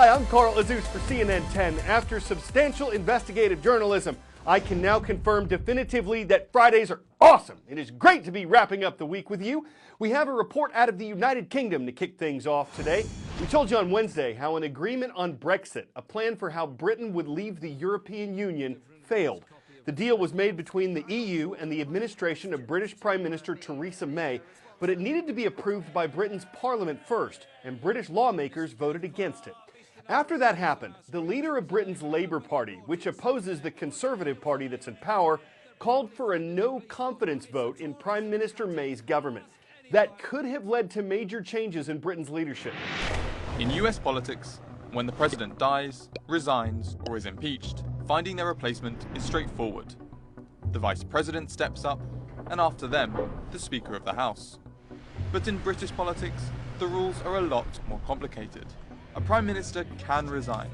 Hi, I'm Carl Azuz for CNN 10. After substantial investigative journalism, I can now confirm definitively that Fridays are awesome. It is great to be wrapping up the week with you. We have a report out of the United Kingdom to kick things off today. We told you on Wednesday how an agreement on Brexit, a plan for how Britain would leave the European Union, failed. The deal was made between the EU and the administration of British Prime Minister Theresa May, but it needed to be approved by Britain's Parliament first, and British lawmakers voted against it. After that happened, the leader of Britain's Labour Party, which opposes the Conservative Party that's in power, called for a no-confidence vote in Prime Minister May's government. That could have led to major changes in Britain's leadership. In US politics, when the president dies, resigns, or is impeached, finding their replacement is straightforward. The vice president steps up, and after them, the Speaker of the House. But in British politics, the rules are a lot more complicated. A Prime Minister can resign,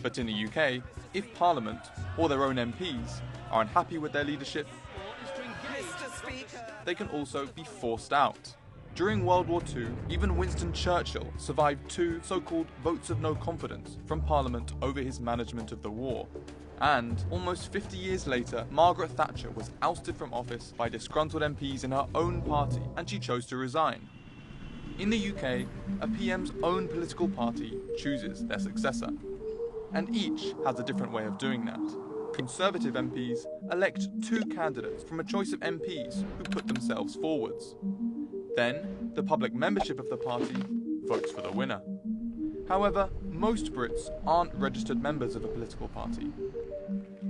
but in the UK, if Parliament or their own MPs are unhappy with their leadership, they can also be forced out. During World War II, even Winston Churchill survived 2 so-called votes of no confidence from Parliament over his management of the war. And almost 50 years later, Margaret Thatcher was ousted from office by disgruntled MPs in her own party, and she chose to resign. In the UK, a PM's own political party chooses their successor, and each has a different way of doing that. Conservative MPs elect 2 candidates from a choice of MPs who put themselves forwards. Then, the public membership of the party votes for the winner. However, most Brits aren't registered members of a political party.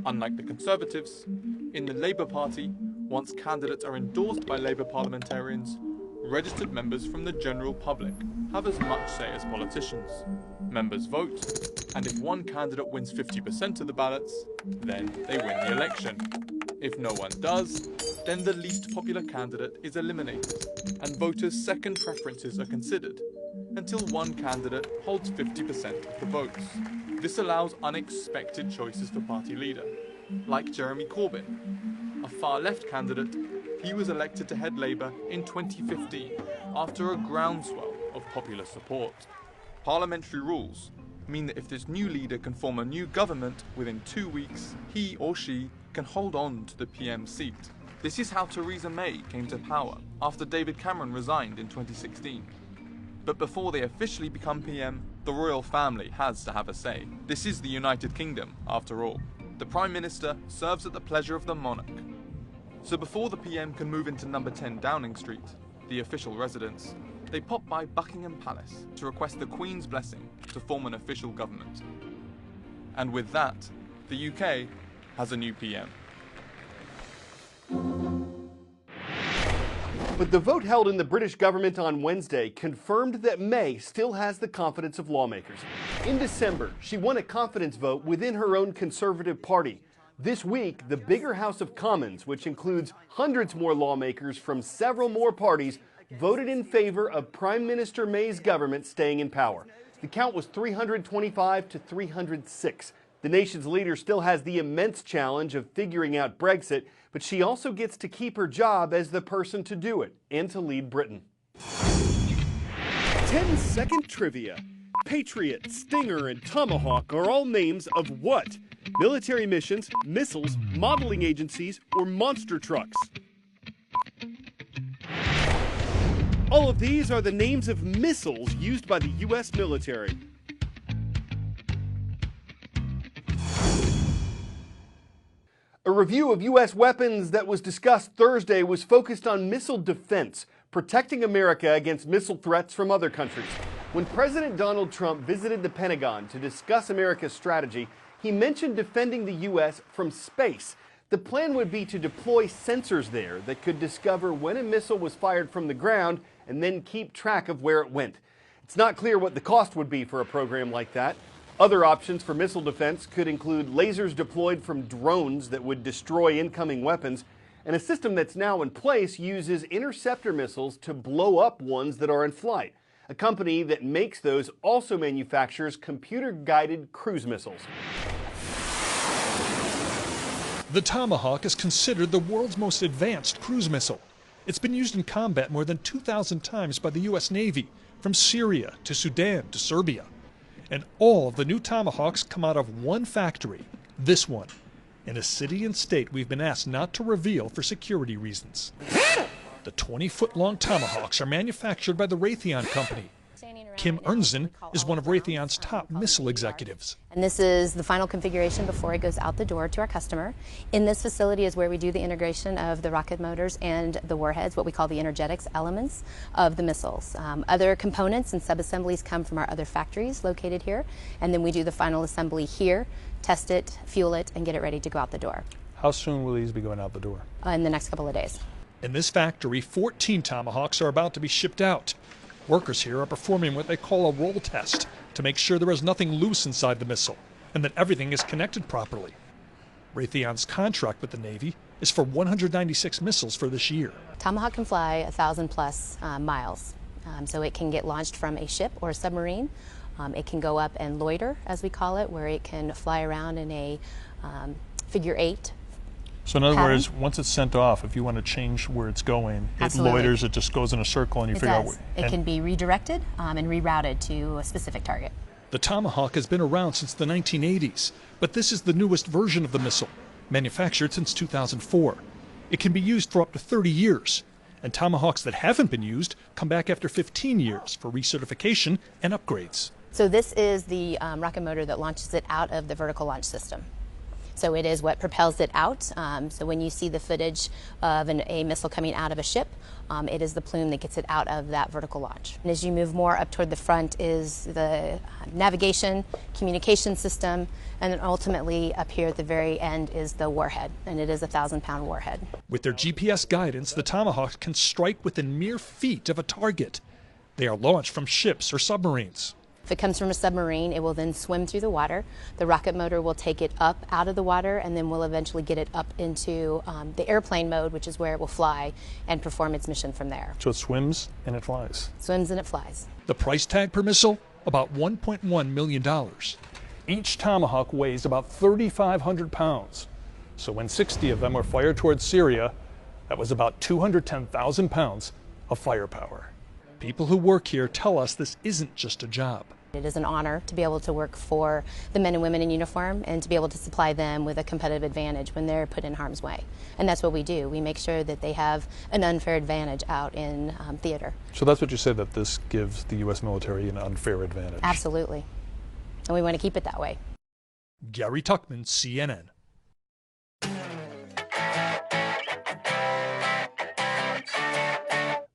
Unlike the Conservatives, in the Labour Party, once candidates are endorsed by Labour parliamentarians, registered members from the general public have as much say as politicians. Members vote, and if one candidate wins 50% of the ballots, then they win the election. If no one does, then the least popular candidate is eliminated, and voters' second preferences are considered, until one candidate holds 50% of the votes. This allows unexpected choices for party leader, like Jeremy Corbyn, a far-left candidate. He was elected to head Labour in 2015 after a groundswell of popular support. Parliamentary rules mean that if this new leader can form a new government within 2 weeks, he or she can hold on to the PM seat. This is how Theresa May came to power after David Cameron resigned in 2016. But before they officially become PM, the royal family has to have a say. This is the United Kingdom, after all. The Prime Minister serves at the pleasure of the monarch. So before the PM can move into number 10 Downing Street, the official residence, they pop by Buckingham Palace to request the Queen's blessing to form an official government. And with that, the UK has a new PM. But the vote held in the British government on Wednesday confirmed that May still has the confidence of lawmakers. In December, she won a confidence vote within her own Conservative Party. This week, the bigger House of Commons, which includes hundreds more lawmakers from several more parties, voted in favor of Prime Minister May's government staying in power. The count was 325 to 306. The nation's leader still has the immense challenge of figuring out Brexit, but she also gets to keep her job as the person to do it and to lead Britain. 10-second trivia. Patriot, Stinger, and Tomahawk are all names of what? Military missions, missiles, modeling agencies, or monster trucks? All of these are the names of missiles used by the U.S. military. A review of U.S. weapons that was discussed Thursday was focused on missile defense, protecting America against missile threats from other countries. When President Donald Trump visited the Pentagon to discuss America's strategy, he mentioned defending the U.S. from space. The plan would be to deploy sensors there that could discover when a missile was fired from the ground and then keep track of where it went. It's not clear what the cost would be for a program like that. Other options for missile defense could include lasers deployed from drones that would destroy incoming weapons, and a system that's now in place uses interceptor missiles to blow up ones that are in flight. A company that makes those also manufactures computer-guided cruise missiles. The Tomahawk is considered the world's most advanced cruise missile. It's been used in combat more than 2,000 times by the U.S. Navy, from Syria to Sudan to Serbia. And all of the new Tomahawks come out of one factory, this one, in a city and state we've been asked not to reveal for security reasons. The 20-foot-long Tomahawks are manufactured by the Raytheon Company. Kim Ernzen is one of Raytheon's top missile executives. And this is the final configuration before it goes out the door to our customer. In this facility is where we do the integration of the rocket motors and the warheads, what we call the energetics elements of the missiles. Other components and subassemblies come from our other factories located here, and then we do the final assembly here, test it, fuel it, and get it ready to go out the door. How soon will these be going out the door? In the next couple of days. In this factory, 14 Tomahawks are about to be shipped out. Workers here are performing what they call a roll test to make sure there is nothing loose inside the missile and that everything is connected properly. Raytheon's contract with the Navy is for 196 missiles for this year. Tomahawk can fly 1,000+ miles, so it can get launched from a ship or a submarine. It can go up and loiter, as we call it, where it can fly around in a figure 8. So in other words, once it's sent off, if you want to change where it's going, Absolutely. It loiters, it just goes in a circle and you figure out. It can be redirected and rerouted to a specific target. The Tomahawk has been around since the 1980s, but this is the newest version of the missile, manufactured since 2004. It can be used for up to 30 years, and Tomahawks that haven't been used come back after 15 years for recertification and upgrades. So this is the rocket motor that launches it out of the vertical launch system. So it is what propels it out. So when you see the footage of a missile coming out of a ship, it is the plume that gets it out of that vertical launch. And as you move more up toward the front is the navigation, communication system, and then ultimately up here at the very end is the warhead, and it is a 1,000-pound warhead. With their GPS guidance, the Tomahawks can strike within mere feet of a target. They are launched from ships or submarines. If it comes from a submarine, it will then swim through the water. The rocket motor will take it up out of the water, and then we'll eventually get it up into the airplane mode, which is where it will fly and perform its mission from there. So it swims and it flies. Swims and it flies. The price tag per missile, about $1.1 million. Each Tomahawk weighs about 3,500 pounds. So when 60 of them were fired towards Syria, that was about 210,000 pounds of firepower. People who work here tell us this isn't just a job. It is an honor to be able to work for the men and women in uniform and to be able to supply them with a competitive advantage when they're put in harm's way. And that's what we do. We make sure that they have an unfair advantage out in theater. So that's what you said, that this gives the U.S. military an unfair advantage. Absolutely. And we want to keep it that way. Gary Tuchman, CNN.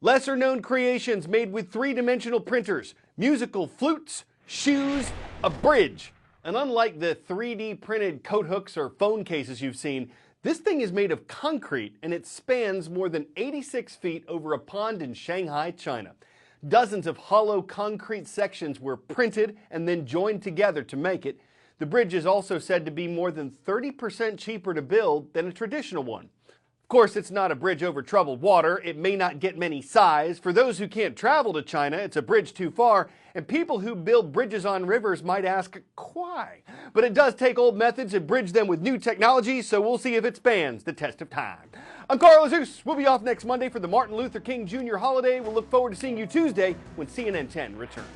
Lesser-known creations made with three-dimensional printers, musical flutes, shoes, a bridge. And unlike the 3D printed coat hooks or phone cases you've seen, this thing is made of concrete and it spans more than 86 feet over a pond in Shanghai, China. Dozens of hollow concrete sections were printed and then joined together to make it. The bridge is also said to be more than 30% cheaper to build than a traditional one. Of course, it's not a bridge over troubled water. It may not get many sighs. For those who can't travel to China, it's a bridge too far. And people who build bridges on rivers might ask, why? But it does take old methods and bridge them with new technology, so we'll see if it stands the test of time. I'm Carl Azuz. We'll be off next Monday for the Martin Luther King Jr. holiday. We'll look forward to seeing you Tuesday when CNN 10 returns.